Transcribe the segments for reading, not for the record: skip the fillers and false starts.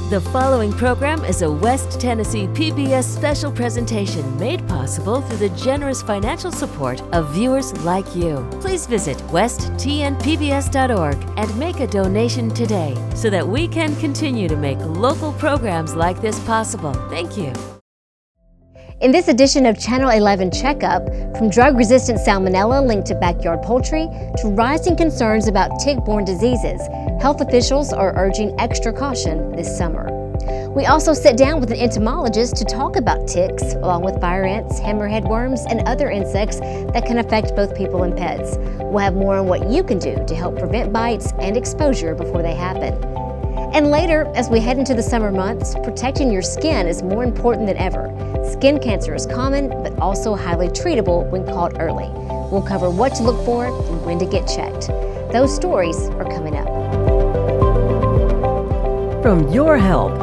The following program is a West Tennessee PBS special presentation made possible through the generous financial support of viewers like you. Please visit westtnpbs.org and make a donation today so that we can continue to make local programs like this possible. Thank you. In this edition of Channel 11 Checkup, from drug-resistant salmonella linked to backyard poultry to rising concerns about tick-borne diseases, health officials are urging extra caution this summer. We also sit down with an entomologist to talk about ticks, along with fire ants, hammerhead worms, and other insects that can affect both people and pets. We'll have more on what you can do to help prevent bites and exposure before they happen. And later, as we head into the summer months, protecting your skin is more important than ever. Skin cancer is common, but also highly treatable when caught early. We'll cover what to look for and when to get checked. Those stories are coming up. From your health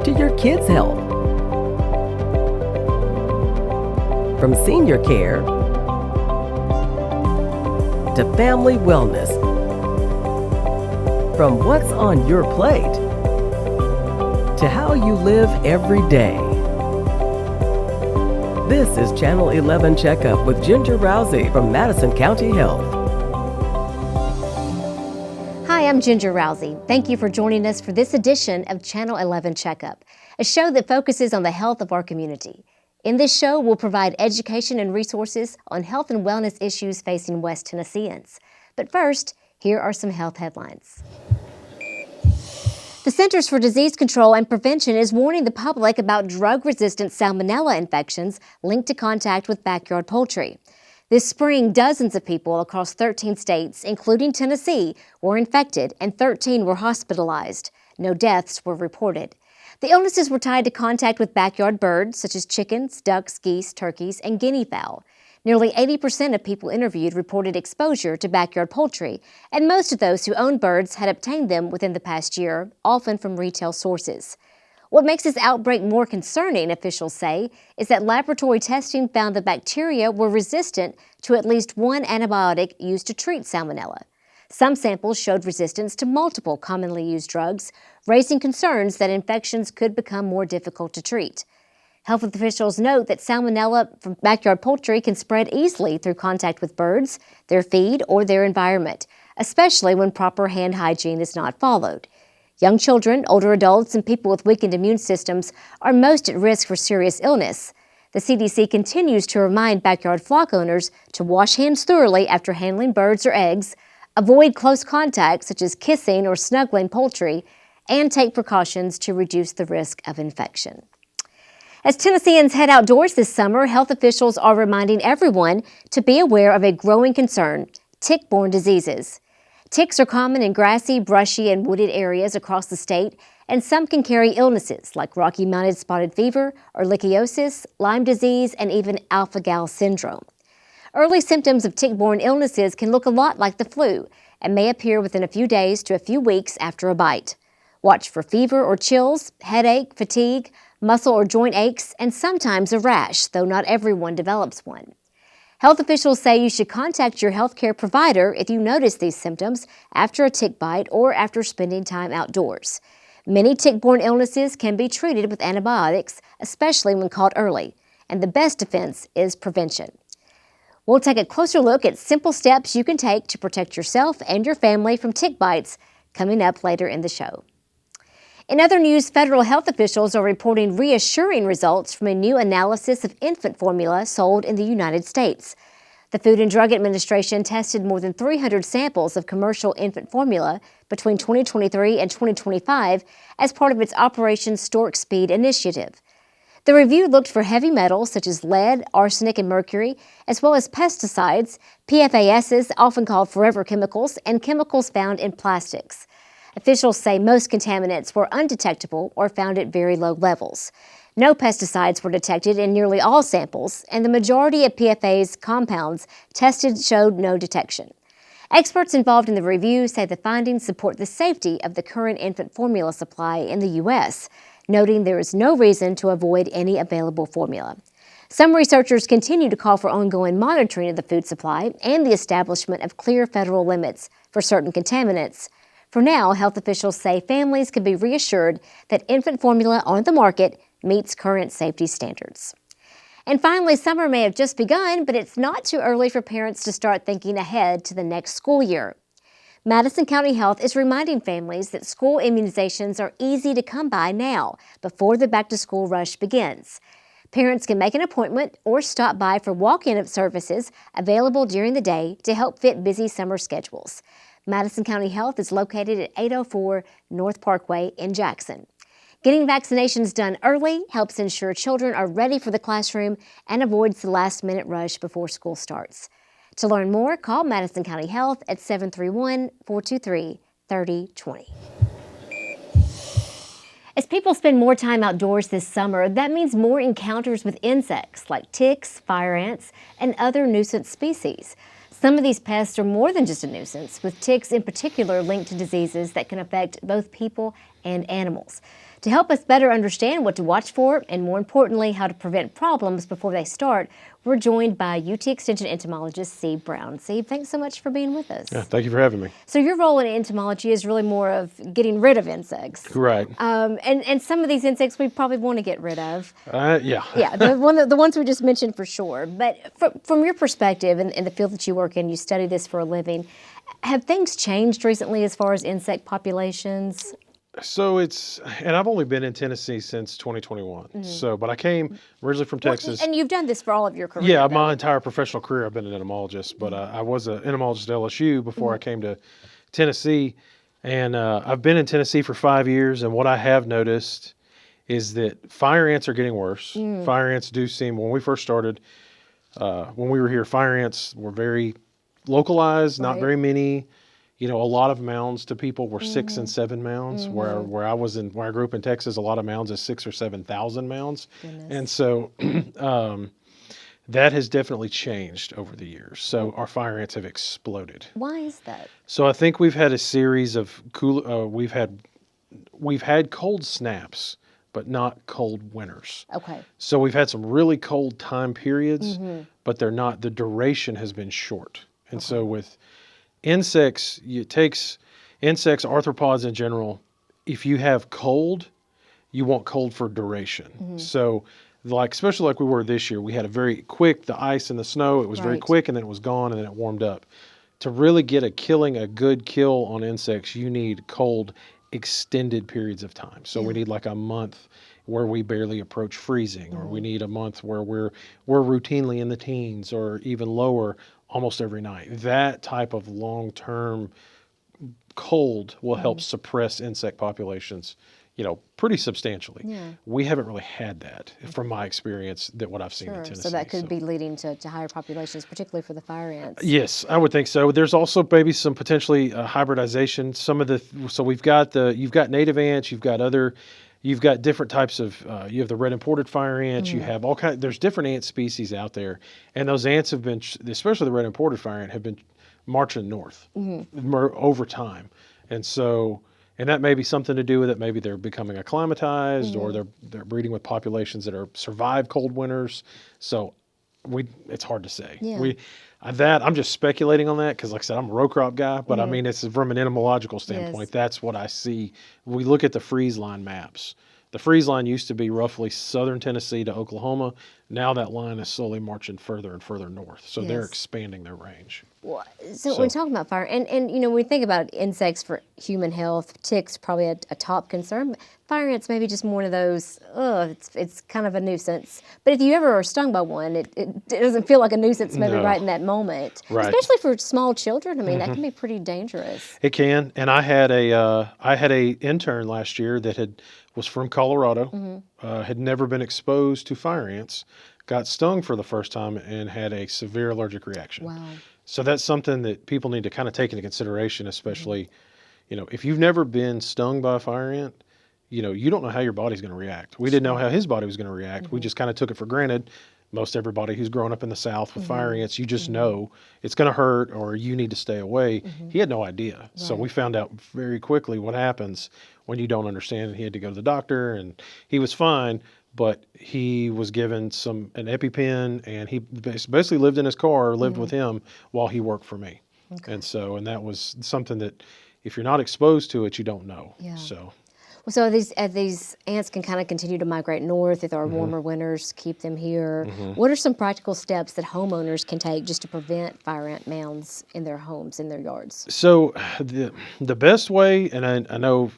to your kids' health, from senior care to family wellness, from what's on your plate to how you live every day. This is Channel 11 Checkup with Ginger Rousey from Madison County Health. Hi, I'm Ginger Rousey. Thank you for joining us for this edition of Channel 11 Checkup, a show that focuses on the health of our community. In this show, we'll provide education and resources on health and wellness issues facing West Tennesseans. But first, here are some health headlines. The Centers for Disease Control and Prevention is warning the public about drug-resistant salmonella infections linked to contact with backyard poultry. This spring, dozens of people across 13 states, including Tennessee, were infected and 13 were hospitalized. No deaths were reported. The illnesses were tied to contact with backyard birds such as chickens, ducks, geese, turkeys, and guinea fowl. Nearly 80% of people interviewed reported exposure to backyard poultry, and most of those who own birds had obtained them within the past year, often from retail sources. What makes this outbreak more concerning, officials say, is that laboratory testing found the bacteria were resistant to at least one antibiotic used to treat salmonella. Some samples showed resistance to multiple commonly used drugs, raising concerns that infections could become more difficult to treat. Health officials note that salmonella from backyard poultry can spread easily through contact with birds, their feed, or their environment, especially when proper hand hygiene is not followed. Young children, older adults, and people with weakened immune systems are most at risk for serious illness. The CDC continues to remind backyard flock owners to wash hands thoroughly after handling birds or eggs, avoid close contact such as kissing or snuggling poultry, and take precautions to reduce the risk of infection. As Tennesseans head outdoors this summer, health officials are reminding everyone to be aware of a growing concern: tick-borne diseases. Ticks are common in grassy, brushy, and wooded areas across the state, and some can carry illnesses like Rocky Mountain spotted fever, ehrlichiosis, Lyme disease, and even alpha-gal syndrome. Early symptoms of tick-borne illnesses can look a lot like the flu and may appear within a few days to a few weeks after a bite. Watch for fever or chills, headache, fatigue, muscle or joint aches, and sometimes a rash, though not everyone develops one. Health officials say you should contact your healthcare provider if you notice these symptoms after a tick bite or after spending time outdoors. Many tick-borne illnesses can be treated with antibiotics, especially when caught early, and the best defense is prevention. We'll take a closer look at simple steps you can take to protect yourself and your family from tick bites coming up later in the show. In other news, federal health officials are reporting reassuring results from a new analysis of infant formula sold in the United States. The Food and Drug Administration tested more than 300 samples of commercial infant formula between 2023 and 2025 as part of its Operation Stork Speed initiative. The review looked for heavy metals such as lead, arsenic, and mercury, as well as pesticides, PFASs, often called forever chemicals, and chemicals found in plastics. Officials say most contaminants were undetectable or found at very low levels. No pesticides were detected in nearly all samples, and the majority of PFAS compounds tested showed no detection. Experts involved in the review say the findings support the safety of the current infant formula supply in the U.S., noting there is no reason to avoid any available formula. Some researchers continue to call for ongoing monitoring of the food supply and the establishment of clear federal limits for certain contaminants. For now, health officials say families can be reassured that infant formula on the market meets current safety standards. And finally, summer may have just begun, but it's not too early for parents to start thinking ahead to the next school year. Madison County Health is reminding families that school immunizations are easy to come by now, before the back-to-school rush begins. Parents can make an appointment or stop by for walk-in services available during the day to help fit busy summer schedules. Madison County Health is located at 804 North Parkway in Jackson. Getting vaccinations done early helps ensure children are ready for the classroom and avoids the last-minute rush before school starts. To learn more, call Madison County Health at 731-423-3020. As people spend more time outdoors this summer, that means more encounters with insects like ticks, fire ants, and other nuisance species. Some of these pests are more than just a nuisance, with ticks in particular linked to diseases that can affect both people and animals. To help us better understand what to watch for, and more importantly, how to prevent problems before they start, we're joined by UT Extension entomologist Steve Brown. Steve, thanks so much for being with us. Yeah, thank you for having me. So your role in entomology is really more of getting rid of insects. Right. And some of these insects we probably want to get rid of. Yeah. Yeah, the ones we just mentioned for sure. But from your perspective in the field that you work in, you study this for a living, have things changed recently as far as insect populations? So and I've only been in Tennessee since 2021. So, but I came originally from Texas. And you've done this for all of your career. Yeah, though. my entire professional career I've been an entomologist, but I was an entomologist at LSU before I came to Tennessee. And I've been in Tennessee for 5 years, and what I have noticed is that fire ants are getting worse. Fire ants do seem, when we first started, when we were here, fire ants were very localized, not very many. You know, a lot of mounds to people were 6 and 7 mounds. Where I grew up in Texas, a lot of mounds is 6,000 or 7,000 mounds. Goodness. And so that has definitely changed over the years. So our fire ants have exploded. Why is that? So I think we've had a series of we've had cold snaps, but not cold winters. Okay. So we've had some really cold time periods, but the duration has been short. And so with insects, insects, arthropods in general, if you have cold, you want cold for duration. So especially like we were this year, we had a very quick, the ice and the snow, it was very quick and then it was gone and then it warmed up. To really get a good kill on insects, you need cold, extended periods of time. So we need like a month where we barely approach freezing, or we need a month where we're routinely in the teens or even lower almost every night. That type of long-term cold will help suppress insect populations, pretty substantially. Yeah. We haven't really had that, from my experience, what I've seen in Tennessee. So that could be leading to higher populations, particularly for the fire ants. Yes, I would think so. There's also maybe some potentially hybridization. So you've got native ants, you've got different types of, you have the red imported fire ants, you have there's different ant species out there. And those ants have been, especially the red imported fire ant, have been marching north over time. And that may be something to do with it. Maybe they're becoming acclimatized or they're breeding with populations that survive cold winters. So it's hard to say. Yeah. I'm just speculating on that because, like I said, I'm a row crop guy, but I mean, it's from an entomological standpoint. Yes. That's what I see. We look at the freeze line maps. The freeze line used to be roughly southern Tennessee to Oklahoma. Now that line is slowly marching further and further north. So they're expanding their range. Well, so when talking about fire, and when we think about insects for human health, ticks probably a top concern. But fire ants maybe just one of those, it's kind of a nuisance. But if you ever are stung by one, it doesn't feel like a nuisance maybe right in that moment. Right. Especially for small children. I mean, that can be pretty dangerous. It can. And I had a intern last year that was from Colorado, had never been exposed to fire ants, got stung for the first time and had a severe allergic reaction. Wow. So that's something that people need to kind of take into consideration, especially, if you've never been stung by a fire ant, you don't know how your body's going to react. We didn't know how his body was going to react. We just kind of took it for granted. Most everybody who's grown up in the South with fire ants, you just know it's going to hurt or you need to stay away. He had no idea. Right. So we found out very quickly what happens when you don't understand, and he had to go to the doctor, and he was fine, but he was given an EpiPen, and he basically lived in his car, lived with him while he worked for me. Okay. And that was something that if you're not exposed to it, you don't know. Yeah. So. Well, so as these ants can kind of continue to migrate north, if our warmer winters keep them here, what are some practical steps that homeowners can take just to prevent fire ant mounds in their homes, in their yards? So the best way, and I know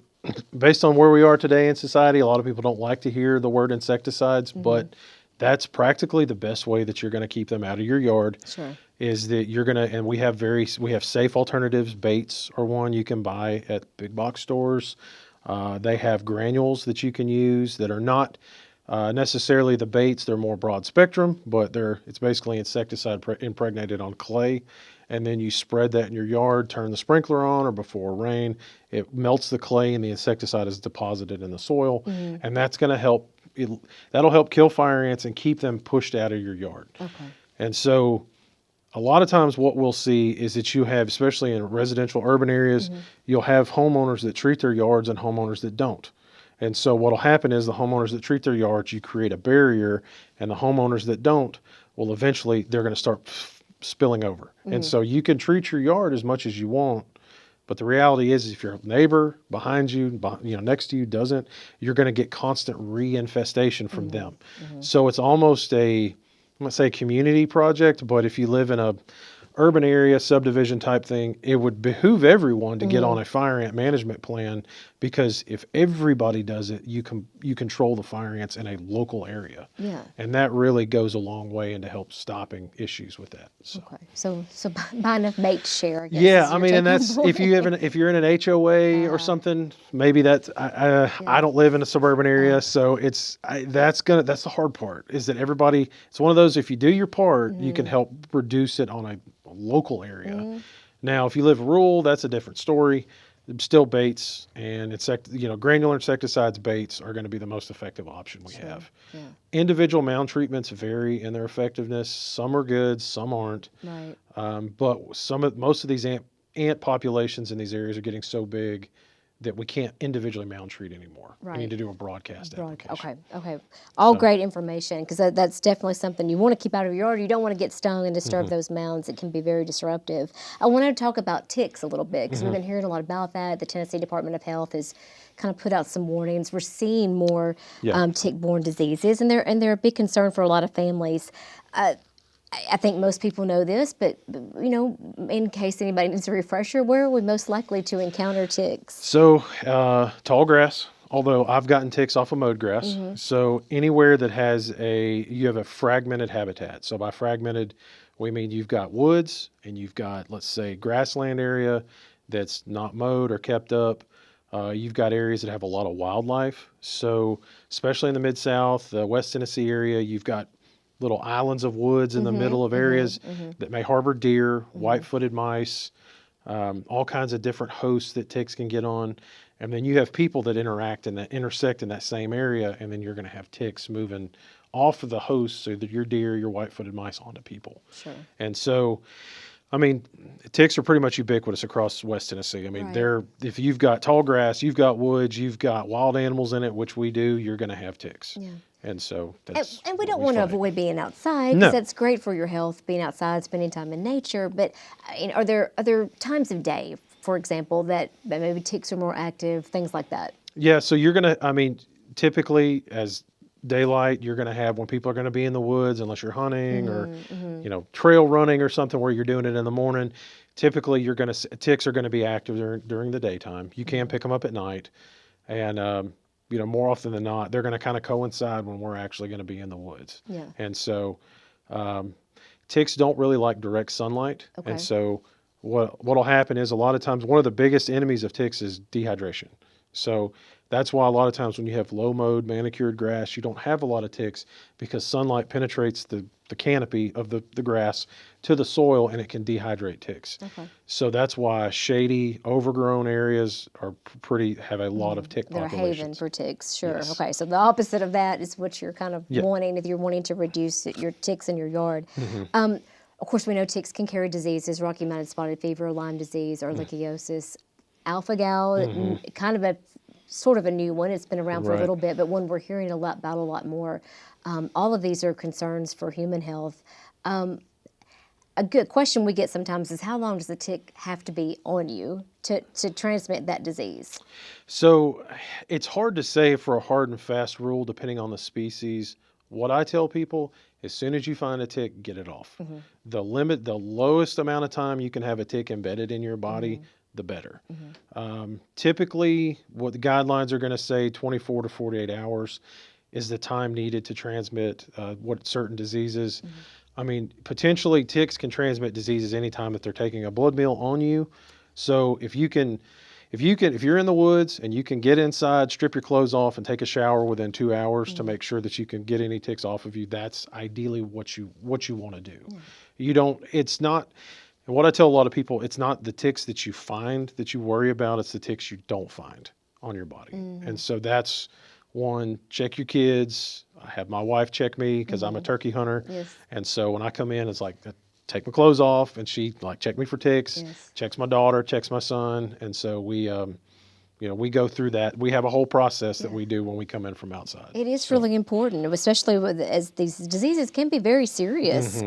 based on where we are today in society, a lot of people don't like to hear the word insecticides, but that's practically the best way that you're going to keep them out of your yard. Sure. Is that you're going to, and we have safe alternatives. Baits are one you can buy at big box stores. They have granules that you can use that are not necessarily the baits. They're more broad spectrum, but it's basically insecticide impregnated on clay. And then you spread that in your yard, turn the sprinkler on or before rain. It melts the clay and the insecticide is deposited in the soil. And that's going to help. That'll help kill fire ants and keep them pushed out of your yard. Okay. And so a lot of times what we'll see is that you have, especially in residential urban areas, you'll have homeowners that treat their yards and homeowners that don't. And so what'll happen is the homeowners that treat their yards, you create a barrier, and the homeowners that don't, well, eventually they're going to start spilling over. And so you can treat your yard as much as you want, but the reality is if your neighbor behind you, next to you doesn't, you're going to get constant reinfestation from them. So it's almost I'm going to say community project, but if you live in a urban area subdivision type thing, it would behoove everyone to get on a fire ant management plan, because if everybody does it, you control the fire ants in a local area. Yeah. And that really goes a long way into help stopping issues with that. So. Okay. So buy enough bait to share, I guess. Yeah, I mean, and that's if you're in an HOA or something, maybe that's I don't live in a suburban area, so that's the hard part, is that everybody, it's one of those, if you do your part, you can help reduce it on a local area. Now, if you live rural, that's a different story. Still baits and granular insecticides, baits are going to be the most effective option we have. Yeah. Individual mound treatments vary in their effectiveness. Some are good, some aren't. Right. But most of these ant populations in these areas are getting so big that we can't individually mound treat anymore. Right. We need to do a broadcast application. Okay. All great information, because that's definitely something you want to keep out of your yard. You don't want to get stung and disturb those mounds. It can be very disruptive. I want to talk about ticks a little bit, because we've been hearing a lot about that. The Tennessee Department of Health has kind of put out some warnings. We're seeing more tick-borne diseases, and they're a big concern for a lot of families. I think most people know this, but in case anybody needs a refresher, where are we most likely to encounter ticks? So tall grass, although I've gotten ticks off of mowed grass. So anywhere that you have a fragmented habitat. So by fragmented, we mean you've got woods and you've got, let's say, grassland area that's not mowed or kept up. You've got areas that have a lot of wildlife. So especially in the Mid-South, the West Tennessee area, you've got little islands of woods in the middle of areas that may harbor deer, white-footed mice, all kinds of different hosts that ticks can get on. And then you have people that intersect in that same area, and then you're going to have ticks moving off of the host, so that your deer, your white-footed mice, onto people. Sure. And so, I mean, ticks are pretty much ubiquitous across West Tennessee. I mean, if you've got tall grass, you've got woods, you've got wild animals in it, which we do, you're going to have ticks. Yeah. And so that's and we don't want to avoid being outside, because that's great for your health, being outside, spending time in nature. But are there times of day, for example, that maybe ticks are more active, things like that? Yeah, so typically as daylight, you're going to have when people are going to be in the woods, unless you're hunting or trail running or something where you're doing it in the morning. Typically, ticks are going to be active during the daytime. You can pick them up at night, and more often than not, they're going to kind of coincide when we're actually going to be in the woods. Yeah. And so ticks don't really like direct sunlight. Okay. And so what'll happen is, a lot of times, one of the biggest enemies of ticks is dehydration. So that's why a lot of times when you have low mowed, manicured grass, you don't have a lot of ticks, because sunlight penetrates the canopy of the grass to the soil, and it can dehydrate ticks. Okay. So that's why shady, overgrown areas have a lot of tick populations. They're a haven for ticks, sure. Yes. Okay, so the opposite of that is what you're kind of wanting, if you're wanting to reduce your ticks in your yard. Of course, we know ticks can carry diseases: Rocky Mountain spotted fever, Lyme disease, ehrlichiosis, alpha-gal, kind of sort of a new one. It's been around for a little bit, but one we're hearing about a lot more. All of these are concerns for human health. a good question we get sometimes is how long does the tick have to be on you to transmit that disease? So it's hard to say for a hard and fast rule depending on the species. What I tell people, as soon as you find a tick, get it off. The lowest amount of time you can have a tick embedded in your body, the better. Typically, what the guidelines are going to say, 24 to 48 hours is the time needed to transmit what certain diseases. I mean, potentially ticks can transmit diseases anytime that they're taking a blood meal on you. So if you're in the woods and you can get inside, strip your clothes off, and take a shower within 2 hours to make sure that you can get any ticks off of you, that's ideally what you want to do. You don't. It's not. And what I tell a lot of people, it's not the ticks that you find that you worry about. It's the ticks you don't find on your body. And so that's one. Check your kids. I have my wife check me because I'm a turkey hunter. And so when I come in, it's like, take my clothes off, and she like check me for ticks, checks my daughter, checks my son. And so we, we go through that. We have a whole process that we do when we come in from outside. It is really important, especially as these diseases can be very serious.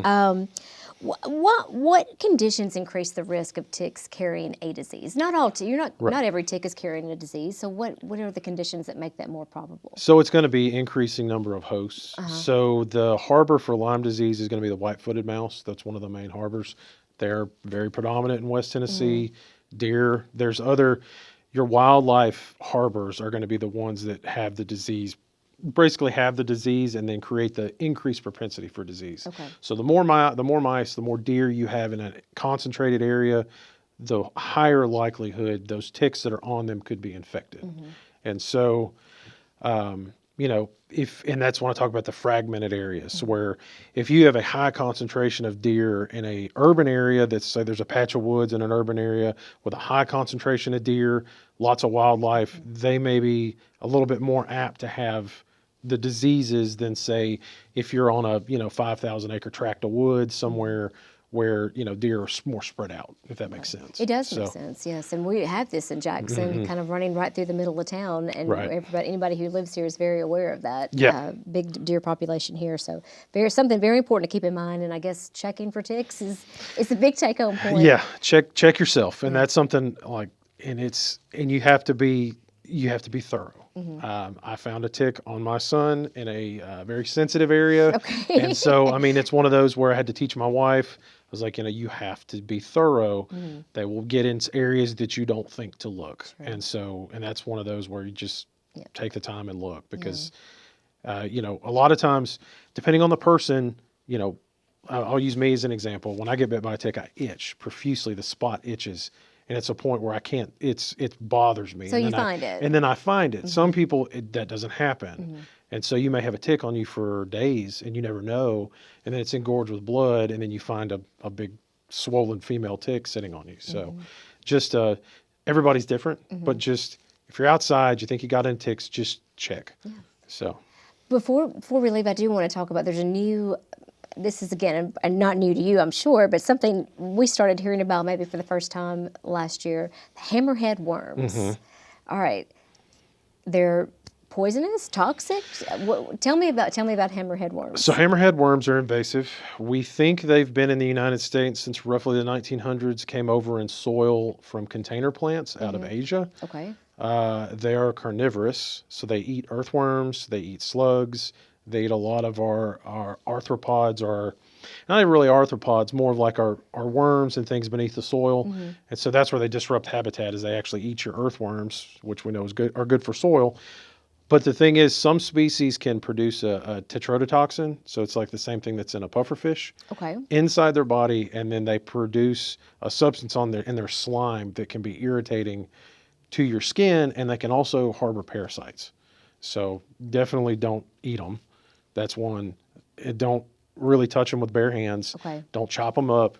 What conditions increase the risk of ticks carrying a disease? Not all. Not every tick is carrying a disease. So what are the conditions that make that more probable? So it's going to be increasing number of hosts. So the harbor for Lyme disease is going to be the white-footed mouse. That's one of the main harbors. They're very predominant in West Tennessee. Deer. Your wildlife harbors are going to be the ones that have the disease. Basically have the disease and then create the increased propensity for disease. So the more mice, the more deer you have in a concentrated area, the higher likelihood those ticks that are on them could be infected. And so, and that's when I talk about the fragmented areas where if you have a high concentration of deer in a urban area, that's say there's a patch of woods in an urban area with a high concentration of deer, lots of wildlife, they may be a little bit more apt to have the diseases than say if you're on a 5,000 acre tract of woods somewhere where deer are more spread out, if that makes sense. It does make sense, yes. And we have this in Jackson, kind of running right through the middle of town, and anybody who lives here is very aware of that. Big deer population here, so something very important to keep in mind. And I guess checking for ticks is a big take-home point. Yeah, check yourself, and that's something like, and you have to be thorough. I found a tick on my son in a very sensitive area. And so, it's one of those where I had to teach my wife. I was like, you have to be thorough. They will get into areas that you don't think to look. And so, and that's one of those where you just take the time and look because, a lot of times, depending on the person, I'll use me as an example. When I get bit by a tick, I itch profusely. The spot itches. And it's a point where I can't, it bothers me. So you find it. And then I find it. Some people, that doesn't happen. And so you may have a tick on you for days and you never know. And then it's engorged with blood. And then you find a big swollen female tick sitting on you. So just, everybody's different. But just, if you're outside, you think you got any ticks, just check. So. Before we leave, I do want to talk about, this is, again, not new to you, I'm sure, but something we started hearing about maybe for the first time last year, hammerhead worms. All right. They're poisonous, toxic? Tell me about hammerhead worms. So hammerhead worms are invasive. We think they've been in the United States since roughly the 1900s, came over in soil from container plants out of Asia. They are carnivorous, so they eat earthworms, they eat slugs, they eat a lot of our arthropods, or not even really arthropods, more of like our worms and things beneath the soil. And so that's where they disrupt habitat, is they actually eat your earthworms, which we know are good for soil. But the thing is, some species can produce a tetrodotoxin, so it's like the same thing that's in a pufferfish, inside their body, and then they produce a substance in their slime that can be irritating to your skin, and they can also harbor parasites. So definitely don't eat them. That's one. Don't really touch them with bare hands. Don't chop them up.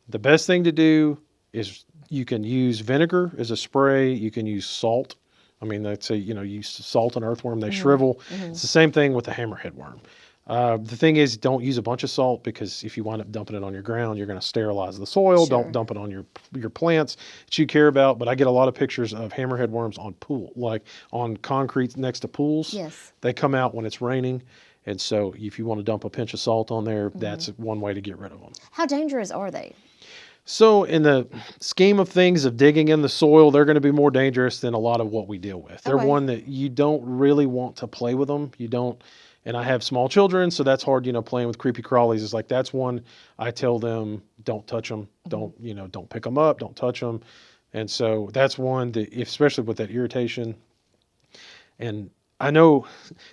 The best thing to do is you can use vinegar as a spray. You can use salt. They'd say, use salt and earthworm, they shrivel. It's the same thing with the hammerhead worm. The thing is, don't use a bunch of salt, because if you wind up dumping it on your ground, you're going to sterilize the soil. Don't dump it on your plants that you care about. But I get a lot of pictures of hammerhead worms on concrete next to pools. They come out when it's raining, And so if you want to dump a pinch of salt on there, that's one way to get rid of them. How dangerous are they? So in the scheme of things of digging in the soil, they're going to be more dangerous than a lot of what we deal with. They're Okay. one that you don't really want to play with them. You don't, and I have small children, so that's hard, playing with creepy crawlies. It's like, that's one I tell them, don't touch them. Don't pick them up, don't touch them. And so that's one that, especially with that irritation. And I know,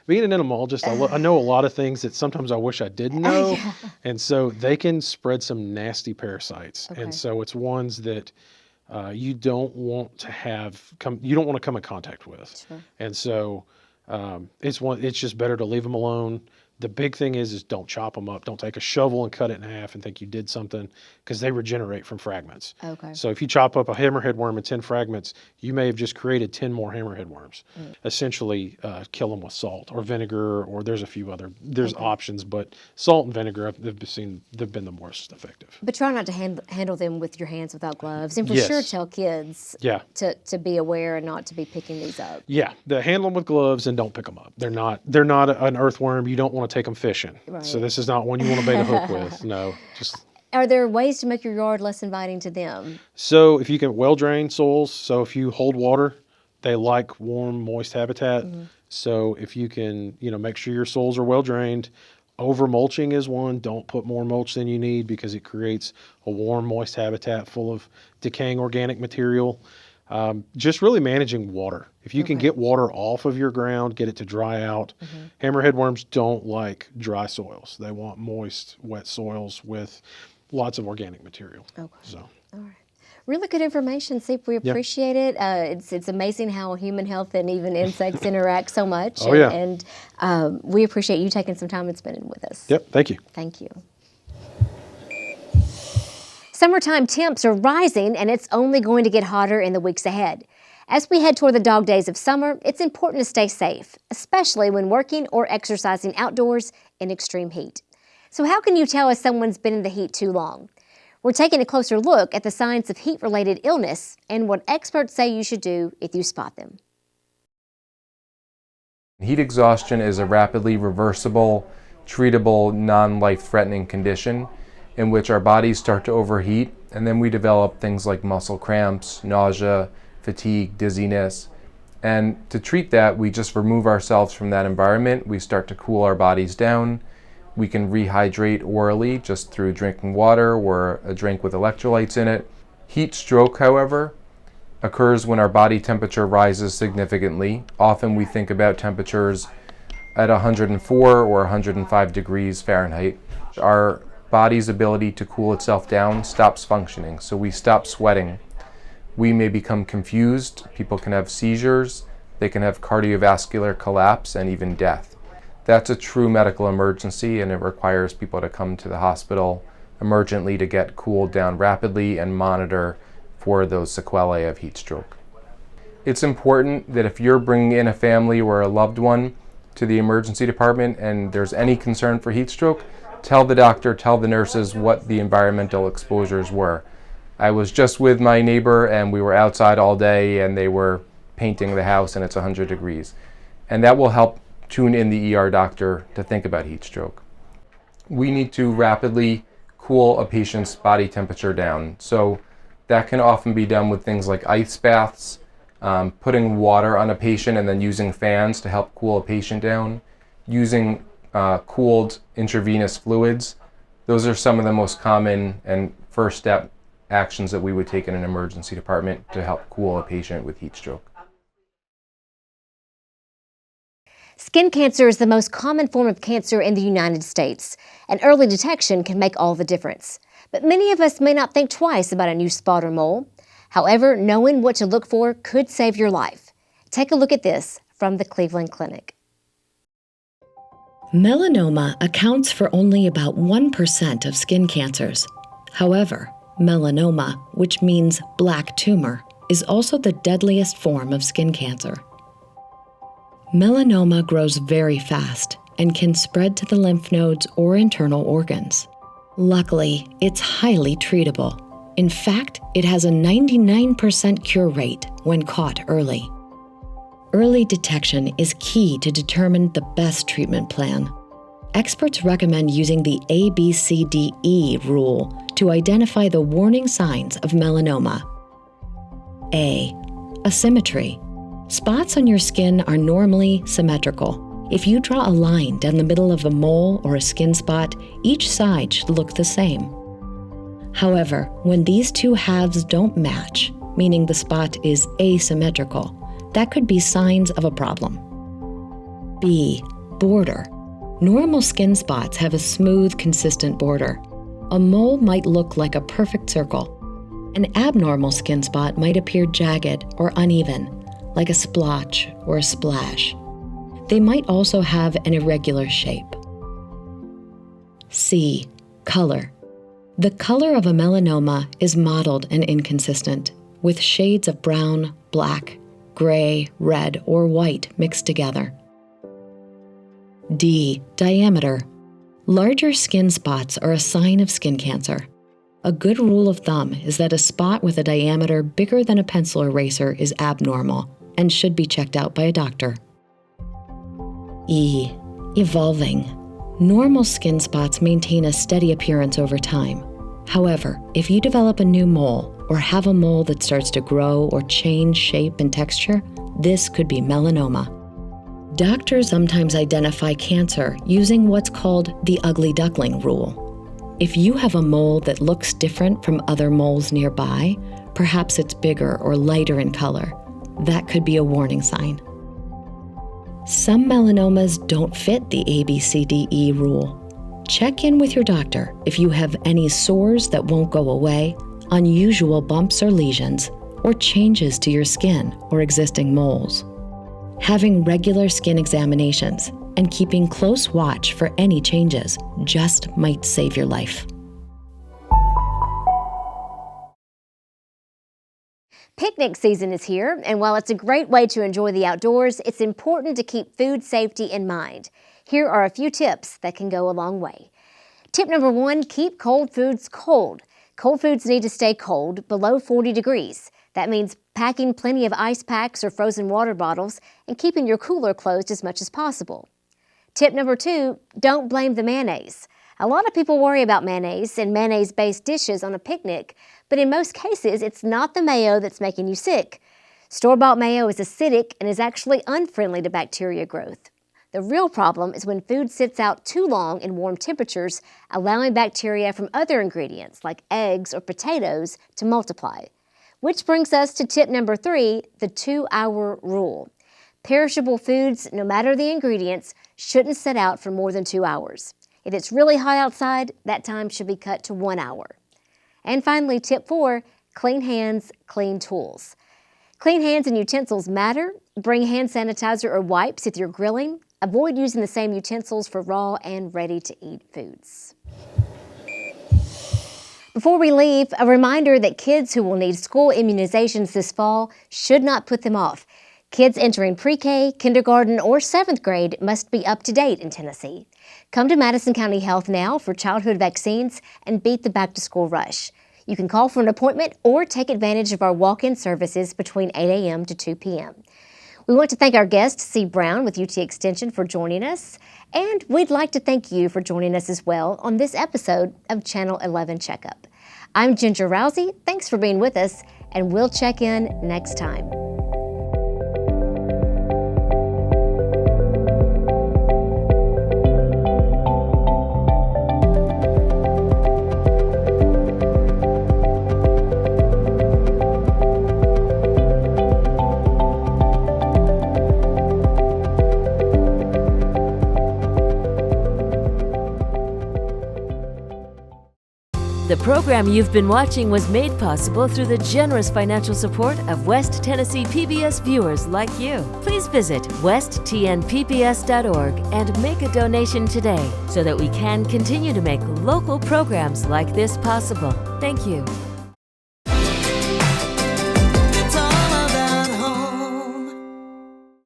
being an entomologist, I know a lot of things that sometimes I wish I didn't know. And so they can spread some nasty parasites. Okay. And so it's ones that you don't want to you don't want to come in contact with. Sure. And so it's just better to leave them alone. The big thing is don't chop them up. Don't take a shovel and cut it in half and think you did something, because they regenerate from fragments. Okay. So if you chop up a hammerhead worm in 10 fragments, you may have just created 10 more hammerhead worms. Essentially, kill them with salt or vinegar, or there's a few other, options, but salt and vinegar, they've been the most effective. But try not to handle them with your hands without gloves. And for Yes. sure tell kids Yeah. to be aware and not to be picking these up. Yeah, handle them with gloves and don't pick them up. They're not an earthworm. You don't want to take them fishing. Right. So this is not one you want to bait a hook with. No, just. Are there ways to make your yard less inviting to them? So if you can well-drain soils, so if you hold water, they like warm, moist habitat. So if you can, make sure your soils are well-drained. Over-mulching is one. Don't put more mulch than you need, because it creates a warm, moist habitat full of decaying organic material. Just really managing water. If you can get water off of your ground, get it to dry out. Hammerhead worms don't like dry soils. They want moist, wet soils with lots of organic material. Okay. So. All right. Really good information, Seep. We appreciate it. It's amazing how human health and even insects interact so much. Oh, yeah. And we appreciate you taking some time and spending with us. Yep. Thank you. Thank you. Summertime temps are rising, and it's only going to get hotter in the weeks ahead. As we head toward the dog days of summer, it's important to stay safe, especially when working or exercising outdoors in extreme heat. So how can you tell if someone's been in the heat too long? We're taking a closer look at the signs of heat-related illness and what experts say you should do if you spot them. Heat exhaustion is a rapidly reversible, treatable, non-life-threatening condition in which our bodies start to overheat, and then we develop things like muscle cramps, nausea, fatigue, dizziness. And to treat that, we just remove ourselves from that environment. We start to cool our bodies down. We can rehydrate orally just through drinking water or a drink with electrolytes in it. Heat stroke, however, occurs when our body temperature rises significantly. Often we think about temperatures at 104 or 105 degrees Fahrenheit. Our body's ability to cool itself down stops functioning, so we stop sweating. We may become confused. People can have seizures. They can have cardiovascular collapse and even death. That's a true medical emergency, and it requires people to come to the hospital emergently to get cooled down rapidly and monitor for those sequelae of heat stroke. It's important that if you're bringing in a family or a loved one to the emergency department and there's any concern for heat stroke, tell the doctor, tell the nurses what the environmental exposures were. I was just with my neighbor and we were outside all day and they were painting the house and it's 100 degrees. And that will help tune in the ER doctor to think about heat stroke. We need to rapidly cool a patient's body temperature down. So that can often be done with things like ice baths, putting water on a patient and then using fans to help cool a patient down, using cooled intravenous fluids. Those are some of the most common and first step actions that we would take in an emergency department to help cool a patient with heat stroke. Skin cancer is the most common form of cancer in the United States, and early detection can make all the difference. But many of us may not think twice about a new spot or mole. However, knowing what to look for could save your life. Take a look at this from the Cleveland Clinic. Melanoma accounts for only about 1% of skin cancers. However, melanoma, which means black tumor, is also the deadliest form of skin cancer. Melanoma grows very fast and can spread to the lymph nodes or internal organs. Luckily, it's highly treatable. In fact, it has a 99% cure rate when caught early. Early detection is key to determine the best treatment plan. experts recommend using the ABCDE rule to identify the warning signs of melanoma. A. Asymmetry. Spots on your skin are normally symmetrical. If you draw a line down the middle of a mole or a skin spot, each side should look the same. However, when these two halves don't match, meaning the spot is asymmetrical, that could be signs of a problem. B. Border. Normal skin spots have a smooth, consistent border. A mole might look like a perfect circle. An abnormal skin spot might appear jagged or uneven, like a splotch or a splash. They might also have an irregular shape. C. Color. The color of a melanoma is mottled and inconsistent, with shades of brown, black, gray, red, or white mixed together. D. Diameter. Larger skin spots are a sign of skin cancer. A good rule of thumb is that a spot with a diameter bigger than a pencil eraser is abnormal and should be checked out by a doctor. E. Evolving. Normal skin spots maintain a steady appearance over time. However, if you develop a new mole or have a mole that starts to grow or change shape and texture, this could be melanoma. Doctors sometimes identify cancer using what's called the ugly duckling rule. If you have a mole that looks different from other moles nearby, perhaps it's bigger or lighter in color, that could be a warning sign. Some melanomas don't fit the ABCDE rule. Check in with your doctor if you have any sores that won't go away, unusual bumps or lesions, or changes to your skin or existing moles. Having regular skin examinations and keeping close watch for any changes just might save your life. Picnic season is here, and while it's a great way to enjoy the outdoors, it's important to keep food safety in mind. Here are a few tips that can go a long way. Tip number 1, keep cold foods cold. Cold foods need to stay cold, below 40 degrees. That means packing plenty of ice packs or frozen water bottles and keeping your cooler closed as much as possible. Tip number 2, don't blame the mayonnaise. A lot of people worry about mayonnaise and mayonnaise-based dishes on a picnic, but in most cases, it's not the mayo that's making you sick. Store-bought mayo is acidic and is actually unfriendly to bacteria growth. The real problem is when food sits out too long in warm temperatures, allowing bacteria from other ingredients like eggs or potatoes to multiply. Which brings us to tip number 3, the 2-hour rule. Perishable foods, no matter the ingredients, shouldn't sit out for more than 2 hours. If it's really hot outside, that time should be cut to 1 hour. And finally, tip 4, clean hands, clean tools. Clean hands and utensils matter. Bring hand sanitizer or wipes if you're grilling. Avoid using the same utensils for raw and ready-to-eat foods. Before we leave, a reminder that kids who will need school immunizations this fall should not put them off. Kids entering pre-K, kindergarten, or 7th grade must be up to date in Tennessee. Come to Madison County Health now for childhood vaccines and beat the back-to-school rush. You can call for an appointment or take advantage of our walk-in services between 8 a.m. to 2 p.m. We want to thank our guest, C. Brown with UT Extension, for joining us. And we'd like to thank you for joining us as well on this episode of Channel 11 Checkup. I'm Ginger Rousey. Thanks for being with us, and we'll check in next time. The program you've been watching was made possible through the generous financial support of West Tennessee PBS viewers like you. Please visit westtnpbs.org and make a donation today so that we can continue to make local programs like this possible. Thank you.